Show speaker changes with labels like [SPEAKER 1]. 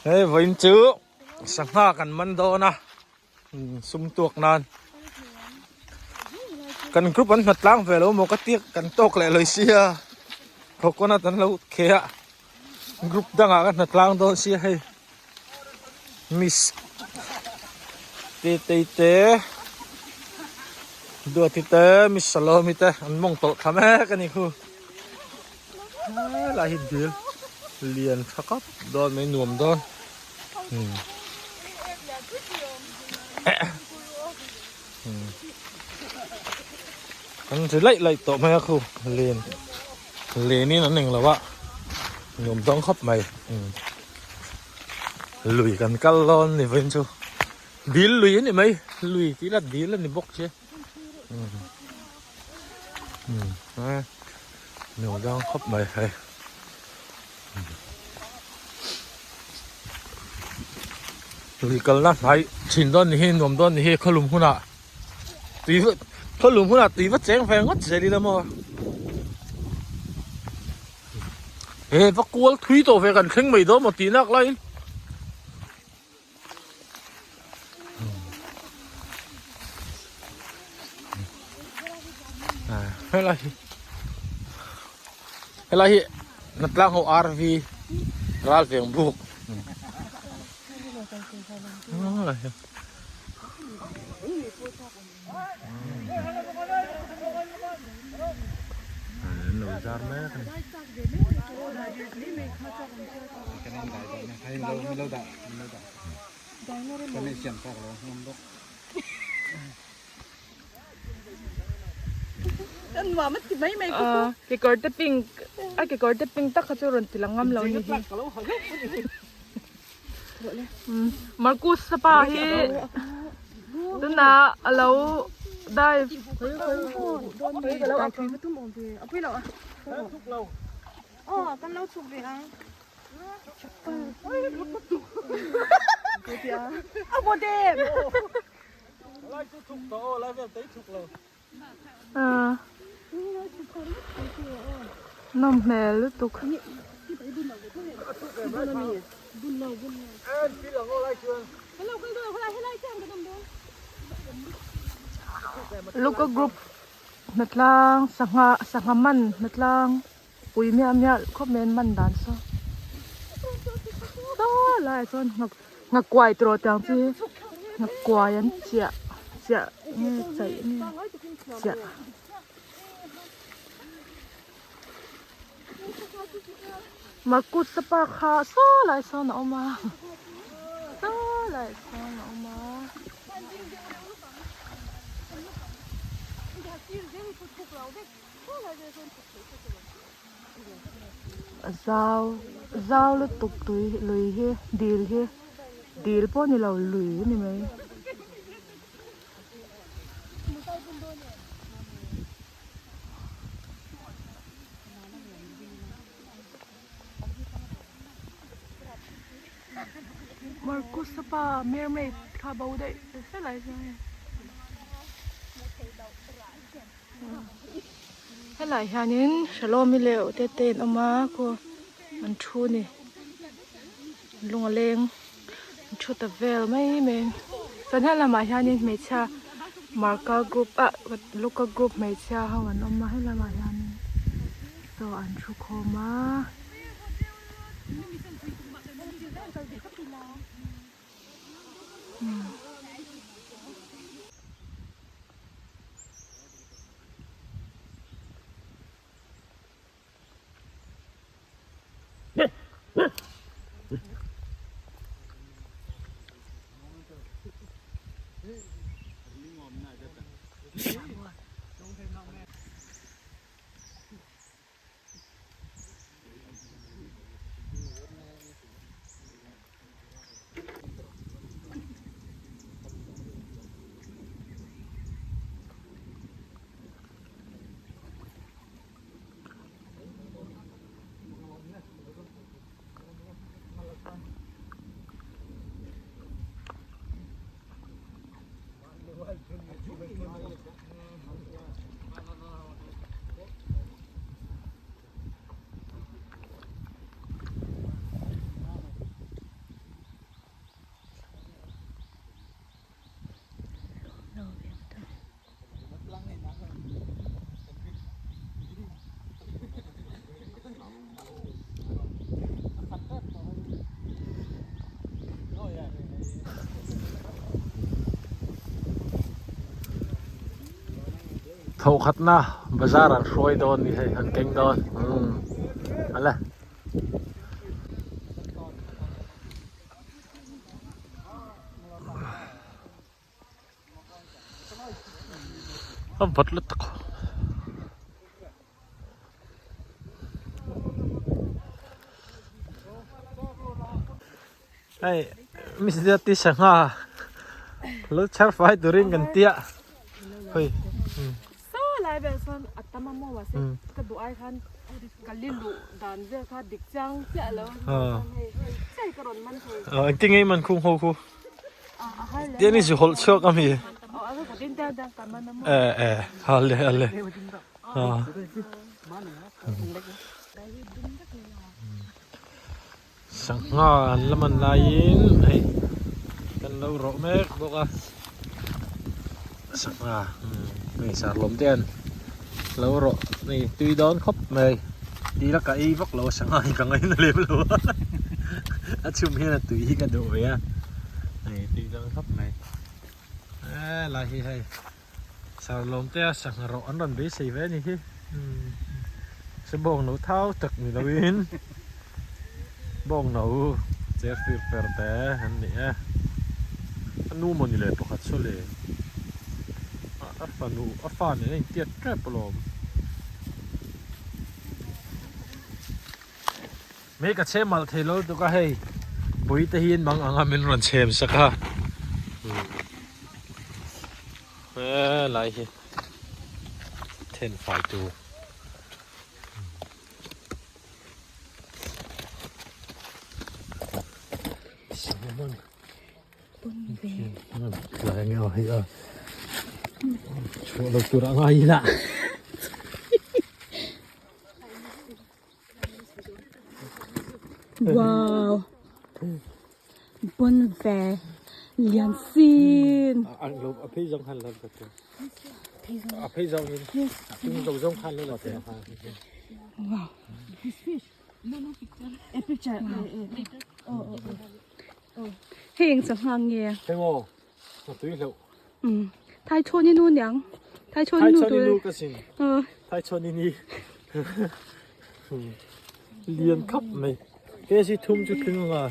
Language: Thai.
[SPEAKER 1] เฮ้ยวันจื้อสังหากันมันโดนะซุ่มตัวกนานกันกรุ๊ปมันหัดล้างเวลาโมกเตียกันตกเลยเสียเขาก็น่าจะเราเคียกรุ๊ปดังกันหัดล้างโดนเสียให้มิสเตดูที่เตมิสโลมิเตอันมองโตทำแม่กันนี่คือลายหินเดียวเลียนสักครับโดนไม่หน่วมโดนมันจะไล่โตไม่คือเลียนนี่นั่นเองแหละวะหน่วมต้องขับไม่ลุยกันกันร้อนนี่เพื่อนชูดีลุยนี่ไหมลุยที่ละดีละนี่บกเช่หนูต้องขับไม่ให้ลุยกันละไหนชินต้นนี่หนุ่มต้นนี่เขาลุมหุ่นอ่ะตีเขาลุมหุ่นอ่ะตีว่าเจ๊งแพงก็เสียดีละมั้งเฮ้ยพวกกูทุยตัวไปกันเข่งไม่โดนมาตีนักเลยอะไรนัดล่างหัวอาร์วีรัลเฟียงบุกหนูจำแม่กันให้เราได้ตอนนี้เสียงพอเราห้องดก
[SPEAKER 2] อันว่ามันติดไม่ก็กี่กอดเตปิ้งกี่กอดเตปิ้งตักขจรนติลังงามเรานี่มาร์กุสปาฮีตุน่าเราได้เราเอาไปทุ่มองพี่เอาไปเรา
[SPEAKER 1] ทุกเรา
[SPEAKER 2] อ๋อกันเราถูกเลยอ่ะเอาโมเดล
[SPEAKER 1] อะไรทุกโตอะไรแบบนี้ทุกเรา
[SPEAKER 2] น้ำแม่ลุตุกลูกก็กรุ๊ปนัดล่างสังหามันนัดล่างปุยเมียคอมเมนต์มันดันซะต่อหลายส่วนงักกวายตัวต่างที่งักกวายันเจียนี่ใจนี่เจียมากุศปาคาโซ่หลายส่วนออกมาโซ่หลายส่วนออกมาzao lu tục tuổi lười he deal po ni lau lười ni mai Marcus sapa mermaid kha bau dai se lai seให้หลายฮานินชะโลมิเลวเตนออกมาก็มันชูนี่ลุงเลงชูตะเวลไม่เมงตอนนี้เรามาฮานินเมชามาร์กากรุ๊ปลูกกรุ๊ปเมชาเขาวันออกมาให้เรามาฮานินตัวอันชูโคมา
[SPEAKER 1] thâu khát na bazar ăn xôi đòn đi hay ăn canh đòn ăn lại ăn vật lứt tắc hey Mr. Tisanga lứt char phải tụi riêng gần tia hey
[SPEAKER 2] so lai be son atama mo wa se ka du ai khan kalilu dan ve kha dik chang cha lo sai ka ron man thoi
[SPEAKER 1] anh tiếng ấy mình không hô hô
[SPEAKER 2] hai
[SPEAKER 1] tiếng này chỉ hol chok am hi
[SPEAKER 2] a ka din da da ka man mo
[SPEAKER 1] hale sang nga an laman lain hey kan lo ro mek boka sang nga ni sa lom ten lo ro ni tui don khop mei đi là cái vóc lo sang nga ka ngai na le lo a chum hi na tui ka do ya ni tui don khop mei la hi hay sa lom te sang ro an ron be sei ve ni hi sẽ bong nấu thao thực người đâu in bong nấu chế phir phir té hắn nè anh nu một như lệ bọc hạt số lệ ắt phản này tiệt trép lồm mấy cái xe mà thấy lâu tụi cái hay bụi tây hiên bằng anh mình còn xem sắc ha lại hi thêm phải tu lại nghe hay à chỗ đầu tôi đã ngay lạ
[SPEAKER 2] wow bon ve lian xin
[SPEAKER 1] anh lục ở phía trong hành làm cái ở phía trong in chúng dòng trong hành lên là thế
[SPEAKER 2] wow a picture hình chẳng hàng nghe
[SPEAKER 1] thế ngô một túi liệu
[SPEAKER 2] thái chôn như nuôi nhang thái chôn nuôi tôi
[SPEAKER 1] cái gì thái chôn đi liền khắp này cái gì thum cho kinh à